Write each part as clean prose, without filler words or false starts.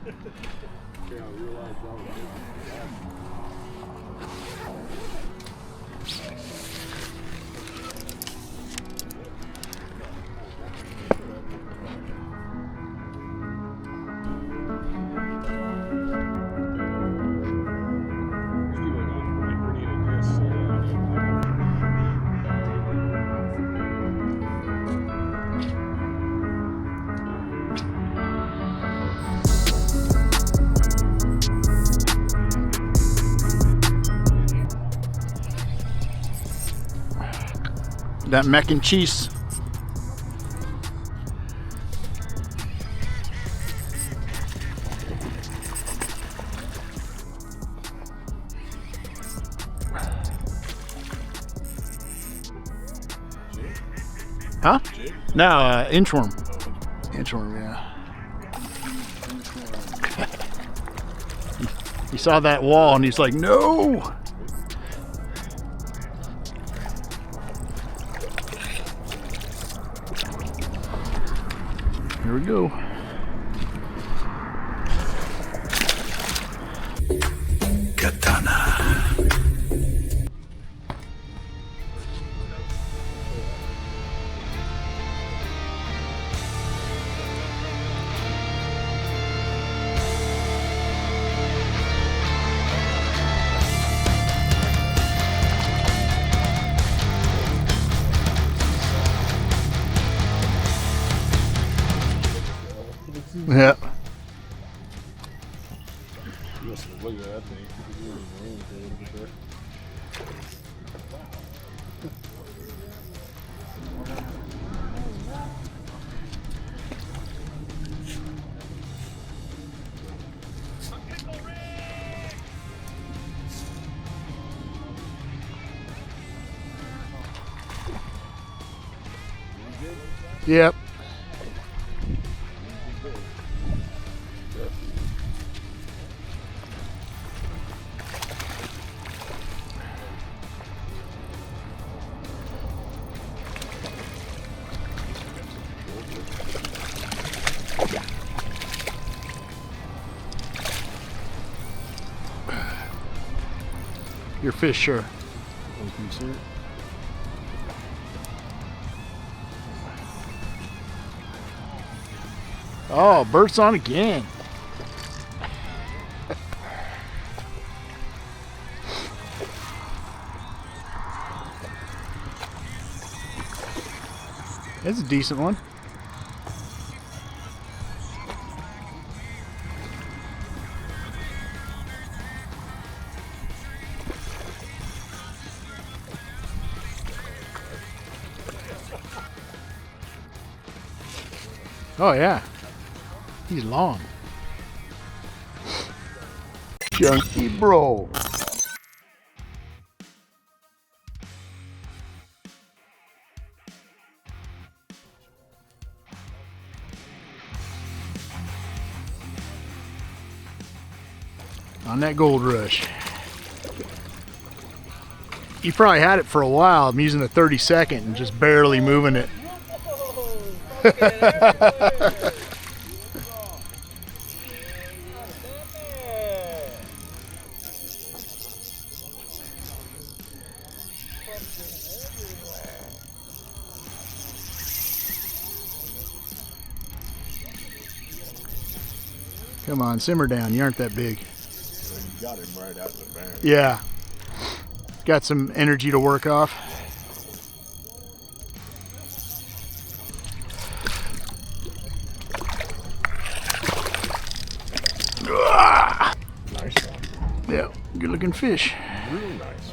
Yeah, I realized that was that mac and cheese. Huh? No, inchworm. Inchworm, yeah. He saw that wall and he's like, no! Here we go. Katana. Yeah. look at that thing. Yep. Your fish, sure. Oh, bird's on again. That's a decent one. Oh yeah, he's long. Chunky bro. On that gold rush. You probably had it for a while. I'm using a 30-second and just barely moving it. Come on, simmer down. You aren't that big. You got him right out the band. Yeah. Got some energy to work off. Nice one. Yeah, good looking fish. Real nice.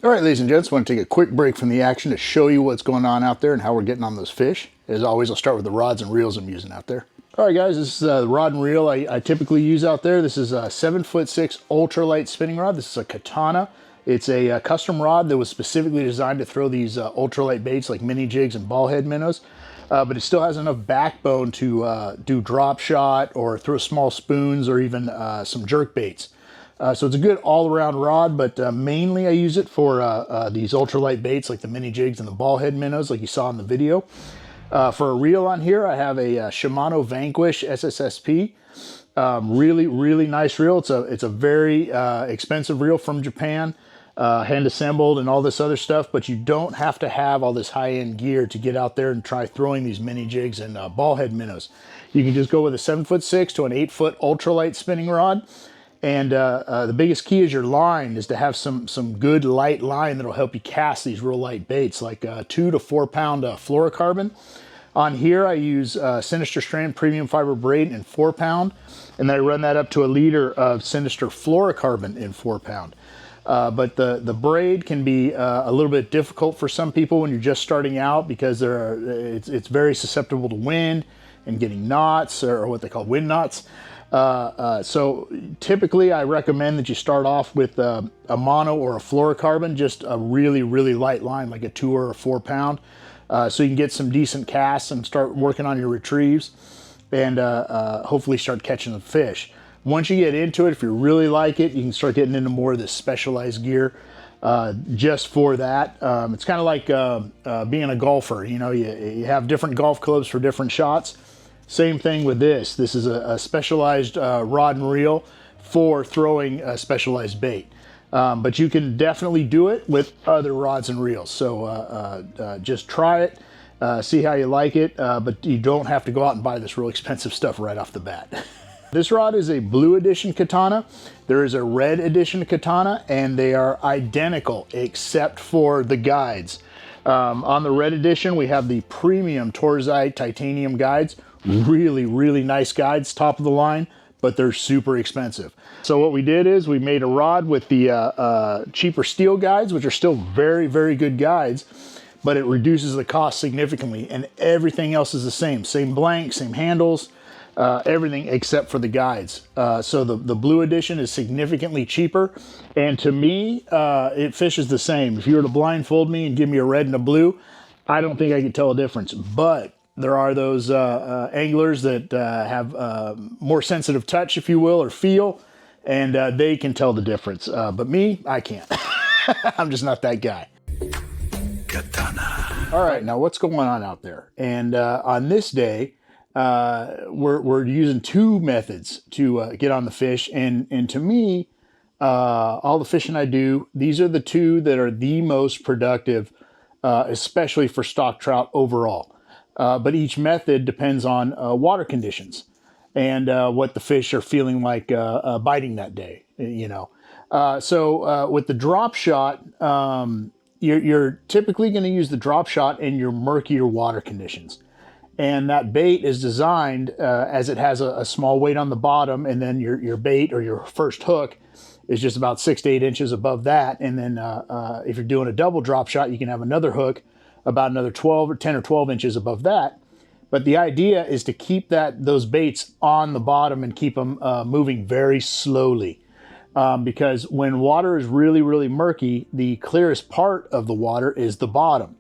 All right, ladies and gents, want to take a quick break from the action to show you what's going on out there and how we're getting on those fish. As always, I'll start with the rods and reels I'm using out there. All right, guys, this is the rod and reel I typically use out there. This is a 7'6" ultralight spinning rod. This is a Katana. It's a custom rod that was specifically designed to throw these ultralight baits like mini jigs and ball head minnows. But it still has enough backbone to do drop shot or throw small spoons or even some jerk baits. So it's a good all-around rod, but mainly I use it for these ultralight baits like the mini jigs and the ball head minnows like you saw in the video. For a reel on here, I have a Shimano Vanquish SSSP. Really, really nice reel. It's a very expensive reel from Japan, hand assembled and all this other stuff, but you don't have to have all this high-end gear to get out there and try throwing these mini jigs and ball head minnows. You can just go with a 7'6" to an 8-foot ultralight spinning rod. And the biggest key is your line, is to have some good light line that'll help you cast these real light baits, like 2 to 4 pound fluorocarbon. On here, I use Sinister Strand Premium Fiber Braid in 4 pound, and then I run that up to a liter of Sinister Fluorocarbon in 4 pound. But the braid can be a little bit difficult for some people when you're just starting out, because it's very susceptible to wind and getting knots, or what they call wind knots. So typically I recommend that you start off with a mono or a fluorocarbon, just a really, really light line, like a 2 or a 4 pound, so you can get some decent casts and start working on your retrieves, and hopefully start catching the fish. Once you get into it, if you really like it, you can start getting into more of this specialized gear just for that. It's kind of like being a golfer. You know, you have different golf clubs for different shots. Same thing with this. This is a specialized rod and reel for throwing a specialized bait. But you can definitely do it with other rods and reels. So just try it, see how you like it, but you don't have to go out and buy this real expensive stuff right off the bat. This rod is a blue edition Katana. There is a red edition Katana, and they are identical except for the guides. On the red edition, we have the premium Torzite titanium guides. Really, really nice guides, top of the line, but they're super expensive. So what we did is we made a rod with the cheaper steel guides, which are still very, very good guides, but it reduces the cost significantly, and everything else is the same. Same blank, same handles, everything except for the guides. So the blue edition is significantly cheaper, and to me, it fishes the same. If you were to blindfold me and give me a red and a blue, I don't think I could tell a difference. But there are those anglers that have more sensitive touch, if you will, or feel, and they can tell the difference. But me, I can't. I'm just not that guy. Katana. All right, now what's going on out there? And on this day, we're using 2 methods to get on the fish, and to me, all the fishing I do, these are the 2 that are the most productive, especially for stock trout overall. But each method depends on water conditions and what the fish are feeling like biting that day, you know. So with the drop shot, you're typically going to use the drop shot in your murkier water conditions. And that bait is designed as it has a small weight on the bottom, and then your bait or your first hook is just about 6 to 8 inches above that. And then if you're doing a double drop shot, you can have another hook about another 12 or 10 or 12 inches above that. But the idea is to keep those baits on the bottom and keep them moving very slowly. Because when water is really, really murky, the clearest part of the water is the bottom.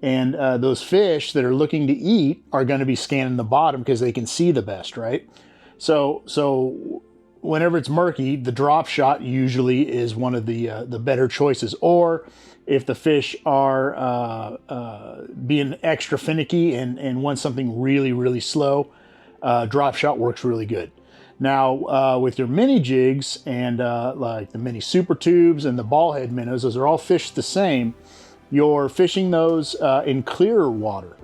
And those fish that are looking to eat are going to be scanning the bottom because they can see the best, right? So whenever it's murky, the drop shot usually is one of the better choices. Or if the fish are being extra finicky and want something really, really slow, drop shot works really good. Now, with your mini jigs and like the mini super tubes and the ball head minnows, those are all fished the same. You're fishing those in clearer water.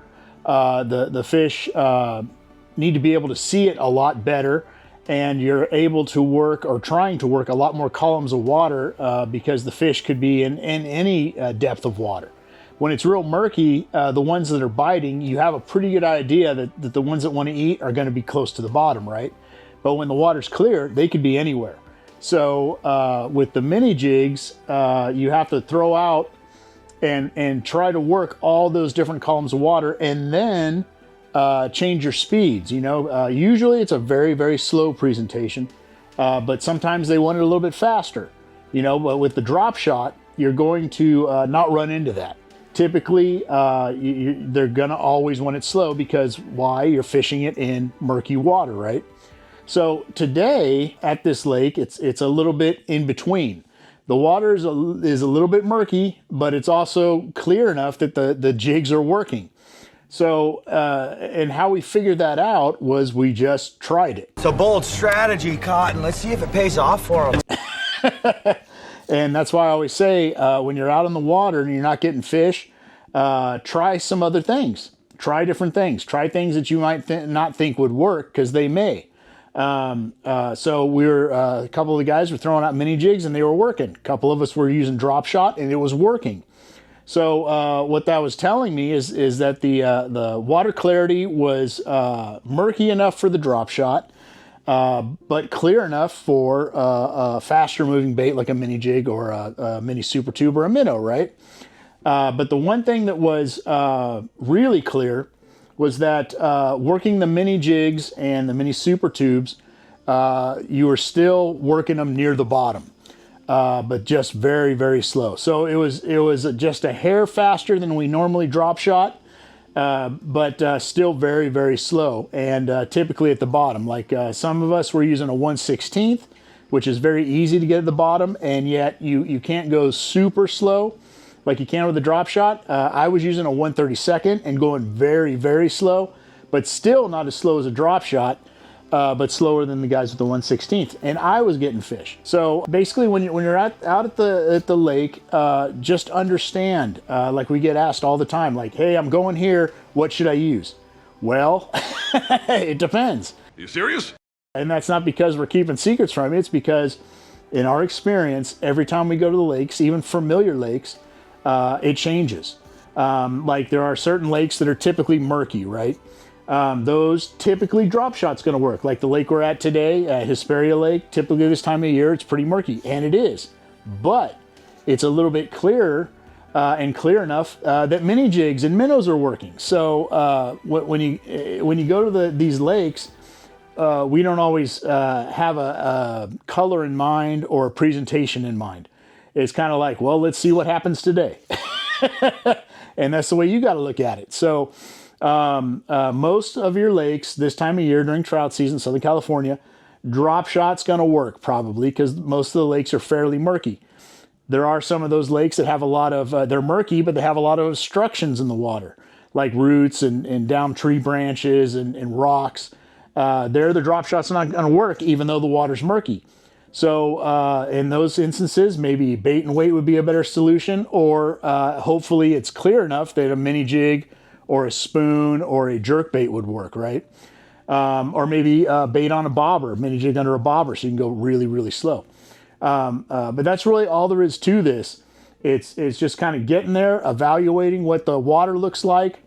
The fish need to be able to see it a lot better, and you're able to work, or trying to work, a lot more columns of water because the fish could be in any depth of water. When it's real murky, the ones that are biting, you have a pretty good idea that the ones that want to eat are going to be close to the bottom, right? But when the water's clear, they could be anywhere. So with the mini jigs, you have to throw out and try to work all those different columns of water, and then change your speeds. You know, usually it's a very, very slow presentation, but sometimes they want it a little bit faster. You know, but with the drop shot, you're going to not run into that. Typically, they're gonna always want it slow because why? You're fishing it in murky water, right? So today at this lake, it's a little bit in between. The water is a little bit murky, but it's also clear enough that the jigs are working. So, and how we figured that out was we just tried it. It's a bold strategy, Cotton. Let's see if it pays off for them. And that's why I always say, when you're out on the water and you're not getting fish, try some other things. Try different things. Try things that you might not think would work, because they may. So a couple of the guys were throwing out mini jigs and they were working. A couple of us were using Dropshot and it was working. So what that was telling me is that the water clarity was murky enough for the Dropshot, but clear enough for a faster moving bait like a mini jig or a mini super tube or a minnow, right? But the one thing that was really clear was that working the mini jigs and the mini super tubes, you were still working them near the bottom, but just very, very slow. So it was just a hair faster than we normally drop shot, but still very, very slow, and typically at the bottom. Like some of us were using a 1/16, which is very easy to get at the bottom, and yet you can't go super slow like you can with a drop shot. I was using a 1/32 and going very, very slow, but still not as slow as a drop shot, but slower than the guys with the 1/16. And I was getting fish. So basically, when you're out at the lake, just understand. Like we get asked all the time, like, "Hey, I'm going here. What should I use?" Well, it depends. Are you serious? And that's not because we're keeping secrets from you. It's because, in our experience, every time we go to the lakes, even familiar lakes, it changes. Like there are certain lakes that are typically murky, right? Those typically drop shot's going to work. Like the lake we're at today, Hesperia Lake, typically this time of year, it's pretty murky, and it is. But it's a little bit clearer and clear enough that mini jigs and minnows are working. So when you go to these lakes, we don't always have a color in mind or a presentation in mind. It's kind of like, well, let's see what happens today. And that's the way you got to look at it. So most of your lakes this time of year during trout season, Southern California, drop shot's going to work probably, because most of the lakes are fairly murky. There are some of those lakes that have a lot of, they're murky, but they have a lot of obstructions in the water, like roots and down tree branches and rocks. There, the drop shot's not going to work, even though the water's murky. So in those instances, maybe bait and weight would be a better solution, or hopefully it's clear enough that a mini jig or a spoon or a jerk bait would work, right? Or maybe bait on a bobber, mini jig under a bobber, so you can go really, really slow. But that's really all there is to this. It's just kind of getting there, evaluating what the water looks like,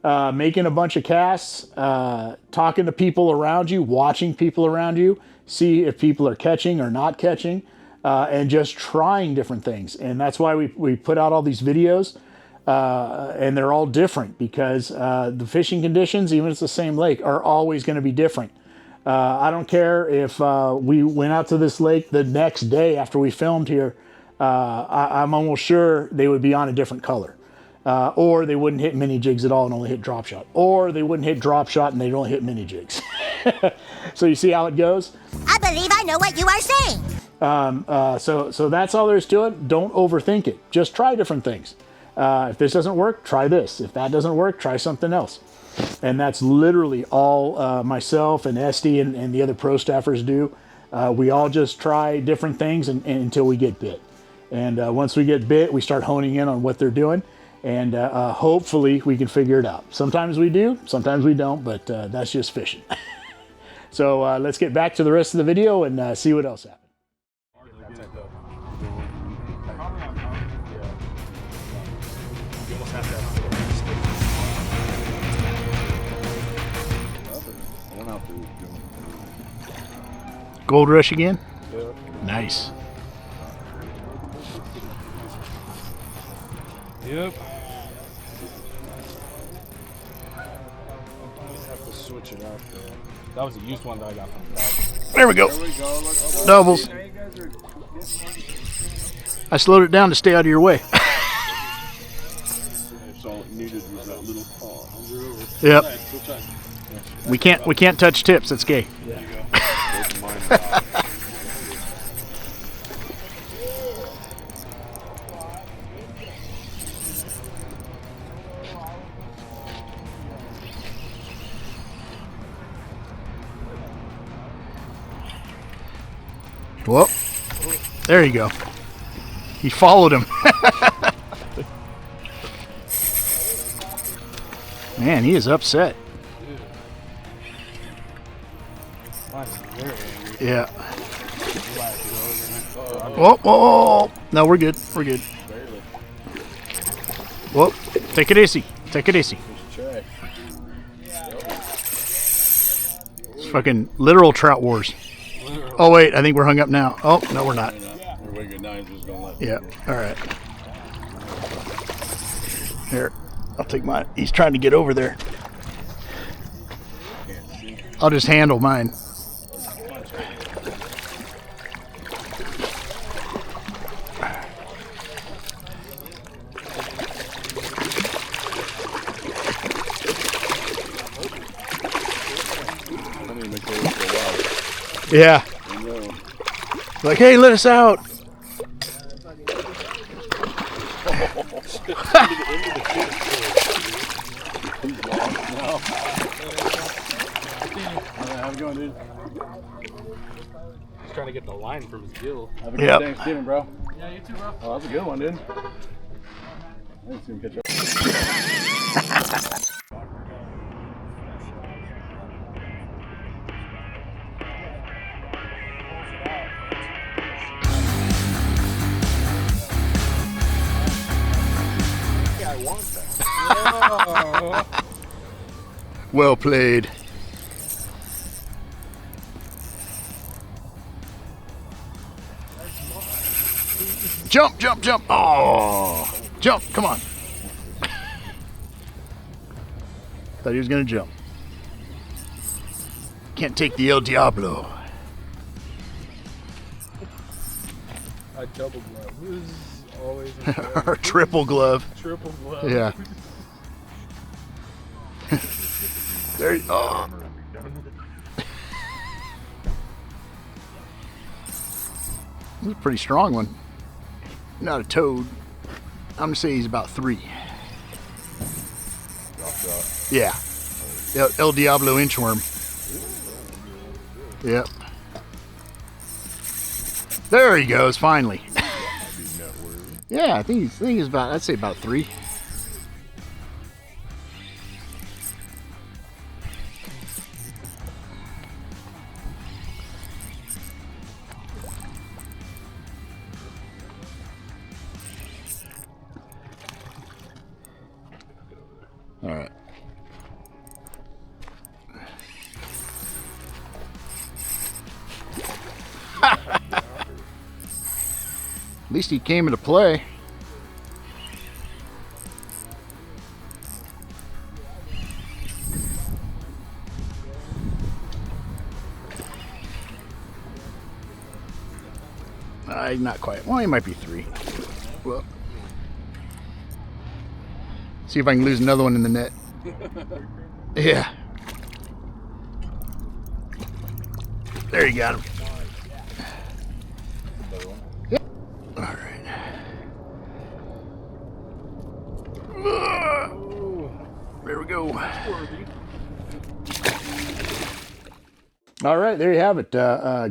making a bunch of casts, talking to people around you, watching people around you, see if people are catching or not catching, and just trying different things. And that's why we put out all these videos, and they're all different, because the fishing conditions, even if it's the same lake, are always going to be different. I don't care if we went out to this lake the next day after we filmed here, I'm almost sure they would be on a different color. Or they wouldn't hit mini jigs at all and only hit drop shot. Or they wouldn't hit drop shot and they'd only hit mini jigs. So you see how it goes? I believe I know what you are saying. So that's all there is to it. Don't overthink it. Just try different things. If this doesn't work, try this. If that doesn't work, try something else. And that's literally all myself and Esty and the other pro staffers do. We all just try different things until we get bit. And once we get bit, we start honing in on what they're doing. And hopefully we can figure it out. Sometimes we do, sometimes we don't, but that's just fishing. So let's get back to the rest of the video and see what else happened. Gold Rush again? Yeah. Nice. Yep. Have to switch it out though. That was a used one that I got from Trout. There we go. There we go. Look, Doubles. I slowed it down to stay out of your way. So all it needed was that little paw. Yep. Switch that. We can't touch tips. That's gay. There you go. Both mine. Whoop. There you go. He followed him. Man, he is upset. Yeah. Whoa, whoa, whoa. No, we're good. We're good. Whoa. Take it easy. Take it easy. It's fucking literal trout wars. Oh, wait. I think we're hung up now. Oh, no, we're not. Yeah. All right. Here. I'll take mine. He's trying to get over there. I'll just handle mine. Yeah. Like, hey, let us out. How's it going, dude? He's trying to get the line from his gill. Have a good Thanksgiving, bro. Yeah, you too, bro. Oh, that's a good one, dude. I didn't see him catch up. Well played. Jump, jump, jump. Oh, jump. Come on. Thought he was going to jump. Can't take the El Diablo. A double glove. Who's always Or triple glove. triple glove? Yeah. There you go. Oh. This is a pretty strong one. Not a toad. I'm gonna say he's about 3. Dropshot. Yeah. El Diablo inchworm. Yep. There he goes, finally. Yeah, I think he's about, I'd say about 3. All right. At least he came into play. Not quite. Well, he might be 3. Well, see if I can lose another one in the net. Yeah. There you got him. Yep. All right. There we go. All right, there you have it.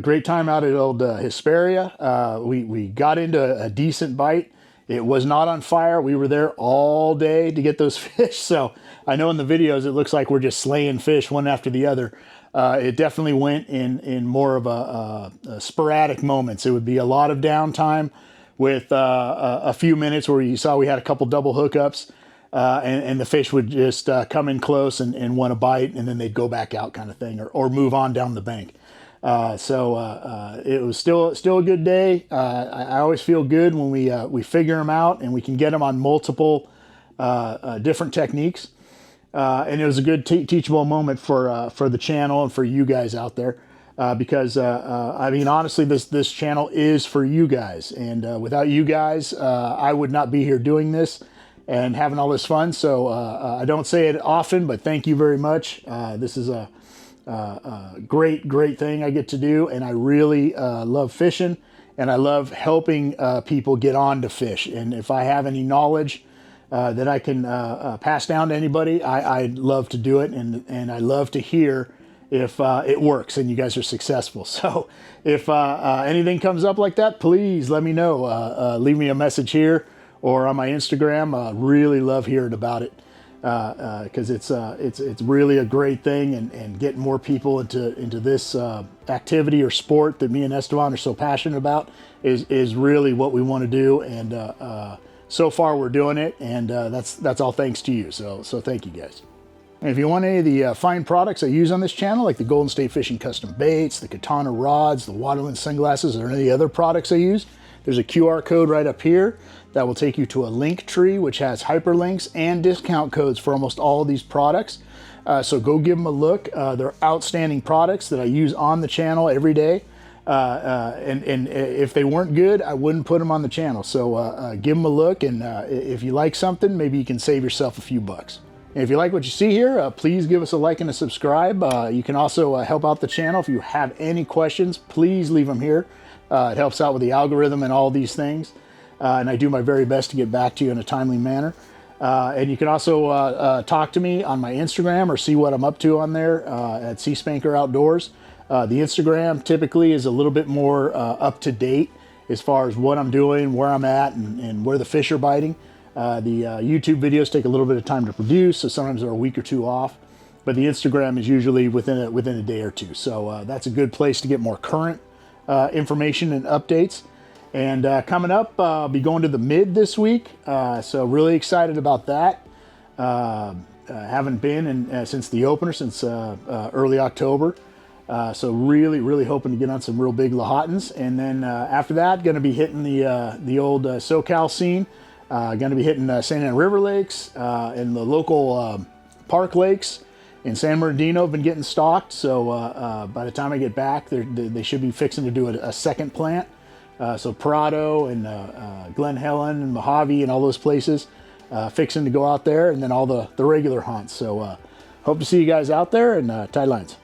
Great time out at old Hesperia. We got into a decent bite. It was not on fire. We were there all day to get those fish. So I know in the videos it looks like we're just slaying fish one after the other. It definitely went in more of a sporadic moments. It would be a lot of downtime with a few minutes where you saw we had a couple double hookups. And the fish would just come in close and want a bite, and then they'd go back out kind of thing, or move on down the bank. So it was still a good day. I always feel good when we figure them out and we can get them on multiple different techniques. And it was a good teachable moment for the channel and for you guys out there. Because I mean, honestly, this channel is for you guys, and without you guys, I would not be here doing this and having all this fun. So I don't say it often, but thank you very much. This is a great thing I get to do, and I really love fishing, and I love helping people get on to fish. And if I have any knowledge that I can pass down to anybody, I'd love to do it, and I love to hear if it works and you guys are successful. So if anything comes up like that, please let me know. Leave me a message here or on my Instagram. Really love hearing about it, because it's really a great thing, and getting more people into this activity or sport that me and Esteban are so passionate about is really what we want to do. And so far we're doing it, and that's all thanks to you. So thank you guys. And if you want any of the fine products I use on this channel, like the Golden State Fishing custom baits, the Katana rods, the Waterland sunglasses, or any other products I use, there's a QR code right up here that will take you to a link tree, which has hyperlinks and discount codes for almost all of these products. So go give them a look. They're outstanding products that I use on the channel every day. And if they weren't good, I wouldn't put them on the channel. So give them a look, and if you like something, maybe you can save yourself a few bucks. And if you like what you see here, please give us a like and a subscribe. You can also help out the channel. If you have any questions, please leave them here. It helps out with the algorithm and all these things. And I do my very best to get back to you in a timely manner. And you can also talk to me on my Instagram or see what I'm up to on there at Sea Spanker Outdoors. The Instagram typically is a little bit more up to date as far as what I'm doing, where I'm at, and where the fish are biting. The YouTube videos take a little bit of time to produce, so sometimes they're a week or two off. But the Instagram is usually within a day or two. So that's a good place to get more current information and updates. And coming up, I'll be going to the Mid this week. So really excited about that. Haven't been since the opener, since early October. So really hoping to get on some real big Lahotans. And then after that, going to be hitting the old SoCal scene. Going to be hitting Santa Ana River Lakes and the local park lakes in San Bernardino have been getting stocked. So by the time I get back, they should be fixing to do a second plant. So Prado and Glen Helen and Mojave and all those places fixing to go out there, and then all the regular hunts. So hope to see you guys out there, and tight lines.